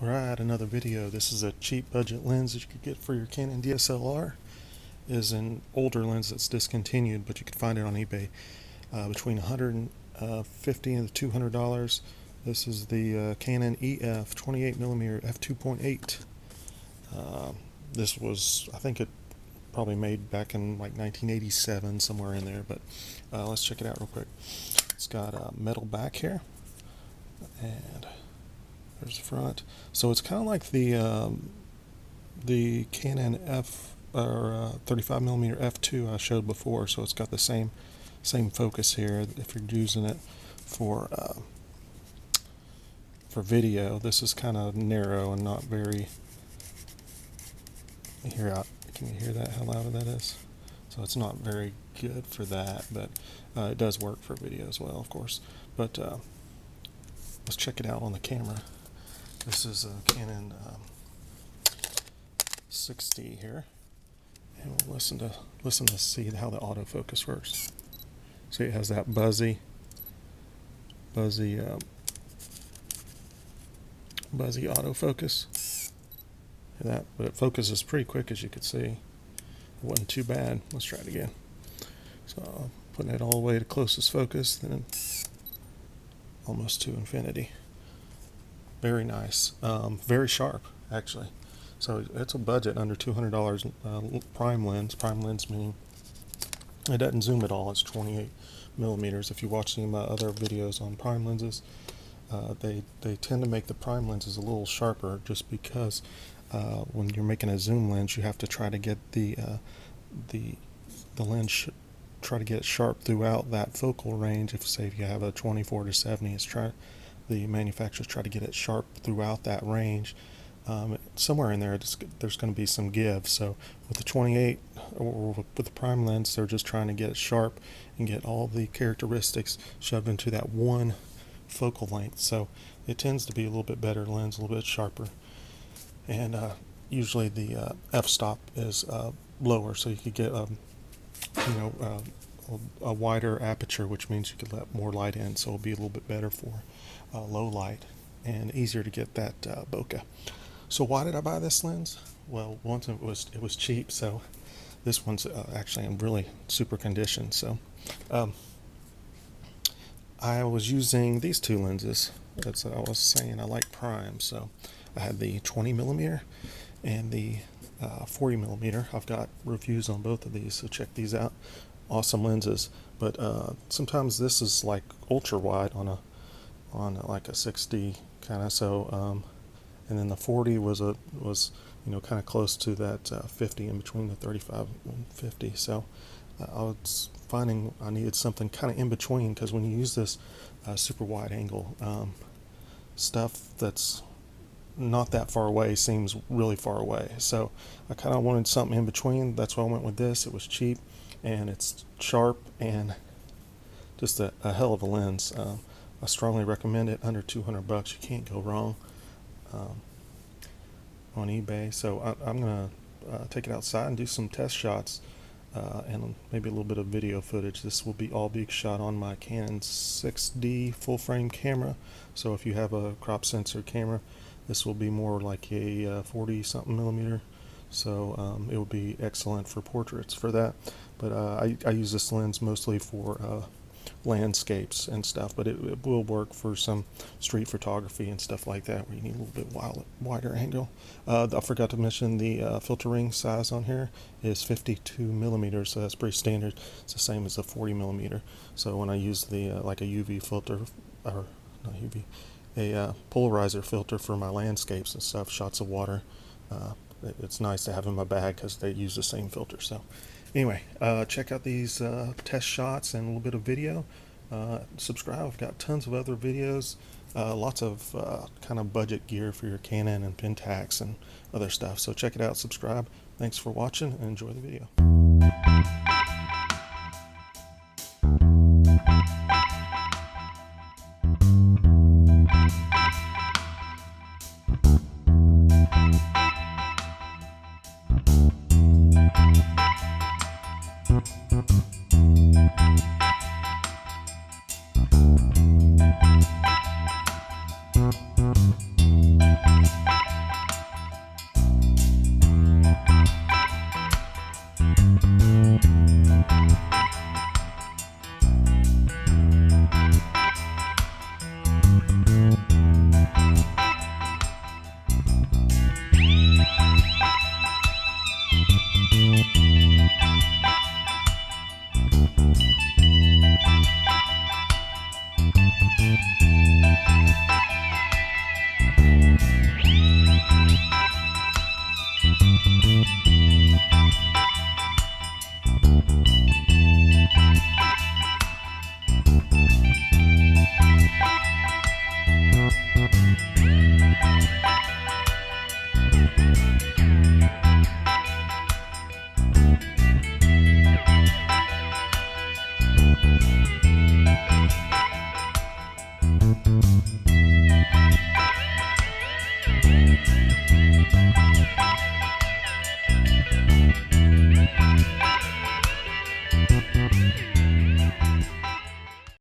Alright, another video. This is a cheap budget lens that you could get for your Canon DSLR. It is an older lens that's discontinued, but you can find it on eBay between $150 and $200. This is the Canon EF 28mm f2.8. This was, I think it probably made back in like 1987, somewhere in there, but let's check it out real quick. It's got a metal back here, and there's the front. So it's kind of like the Canon F or 35mm f2 I showed before. So it's got the same focus here. If you're using it for video, this is kind of narrow and not very. Can you hear that? How loud that is? So it's not very good for that, but it does work for video as well, of course. But let's check it out on the camera. This is a Canon 6D here, and we'll listen to see how the autofocus works. See, it has that buzzy autofocus. Hear that? But it focuses pretty quick, as you can see. It wasn't too bad. Let's try it again. So putting it all the way to closest focus, then almost to infinity. Very nice. Very sharp, actually. So it's a budget under $200 prime lens. Prime lens meaning it doesn't zoom at all. It's 28 millimeters. If you watch some other videos on prime lenses, they tend to make the prime lenses a little sharper, just because when you're making a zoom lens, you have to try to get the lens try to get it sharp throughout that focal range. If you have a 24 to 70, the manufacturers try to get it sharp throughout that range. Somewhere in there, there's going to be some give. So with the 28 or with the prime lens, they're just trying to get it sharp and get all the characteristics shoved into that one focal length. So it tends to be a little bit better lens, a little bit sharper. And usually the f-stop is lower, so you could get a wider aperture, which means you could let more light in, so it'll be a little bit better for low light and easier to get that bokeh. So why did I buy this lens? Well, once it was cheap, so this one's actually in really super condition. So I was using these two lenses. That's what I was saying. I like prime, so I had the 20mm and the 40mm. I've got reviews on both of these, so check these out. Awesome lenses, but sometimes this is like ultra wide on like a 6D kind of. So and then the 40 was kind of close to that 50, in between the 35 and 50. So I was finding I needed something kind of in between, because when you use this super wide angle stuff that's not that far away seems really far away. So I kind of wanted something in between. That's why I went with this. It was cheap and it's sharp and just a hell of a lens. I strongly recommend it. Under 200 bucks, you can't go wrong on eBay. So I'm gonna take it outside and do some test shots and maybe a little bit of video footage. This will all be shot on my Canon 6D full frame camera. So if you have a crop sensor camera, this will be more like a 40 something millimeter. So it will be excellent for portraits for that. But I use this lens mostly for landscapes and stuff, but it will work for some street photography and stuff like that, where you need a little bit wider angle. I forgot to mention the filter ring size on here is 52 millimeters, so that's pretty standard. It's the same as a 40 millimeter. So when I use the like a UV filter, or not UV, a polarizer filter for my landscapes and stuff, shots of water, it's nice to have in my bag because they use the same filter. So anyway, check out these test shots and a little bit of video. Subscribe. I've got tons of other videos, lots of kind of budget gear for your Canon and Pentax and other stuff. So check it out, subscribe. Thanks for watching, and enjoy the video.